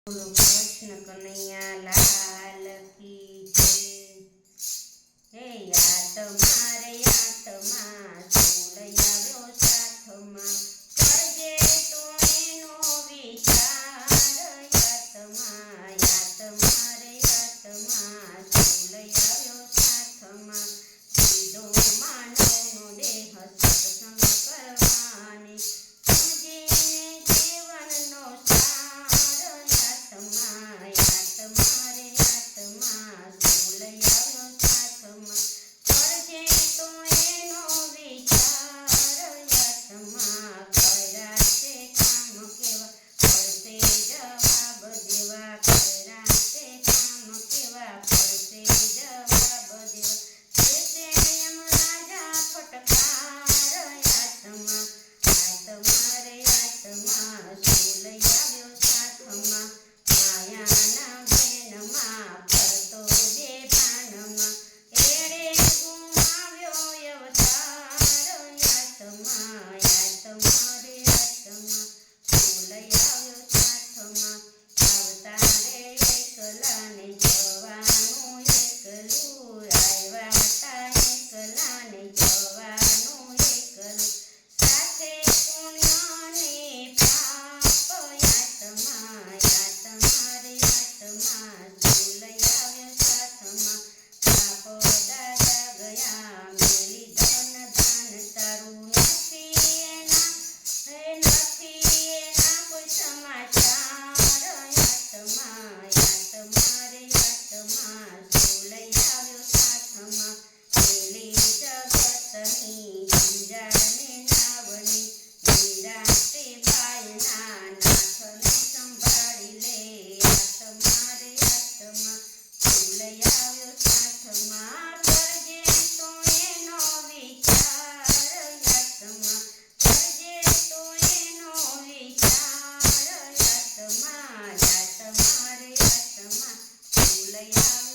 બોલો કૃષ્ણ કનૈયા લાલ કી જય। હે યાતમાં શું લઈ આવ્યો સાથમાં, કરજે તો એનો વિચાર। યાતમાં શું લઈ આવ્યો સાથમાં, સીધો માનવનો દેહ સત્સંગ કરવાની, સમજીને જીવનનો સાર। યાતમાં શું લઈ આવ્યો સાથમાં, કરજે તો એનો વિચાર। યાતમાં કર્યા છે કામ કેવા, પડશે જવાબ દેવા। કર્યા છે કામ કેવા, પડશે જવાબ દેવા। દેશે એમ રાજા ફટકાર। યાતમાં શું લઈ આવ્યો સાથમાં, માયાના ભેનમાં ફરતો બેભાનમાં, એળે ગુમાવ્યો અવતાર। યાતમાં શું લઈ આવ્યો સાથમાં, અવતારે એકલાને જવાનું એકલું। આવ્યા તા એકલાને જવાનું એકલું, સાથે પુણ્યની પાપ। યાતમાં શું લઈ આવ્યો સાથમાં, બાપ દાદા ગયા મેલી ધન ધાન, તારું નથી એના કોઈ સમાચાર। યાતમાં શું લઈ આવ્યો સાથમાં, મેલી જગતની જંજાળને નાવની, નિરાતે બાયના નાથને સંભાળી લે। યાતમાં શું લઈ આવ્યો સાથમાં, કરજે તો એનો વિચાર। યાતમાં કરજે તો એનો વિચાર। યાતમાં શું લઈ આવ્યો।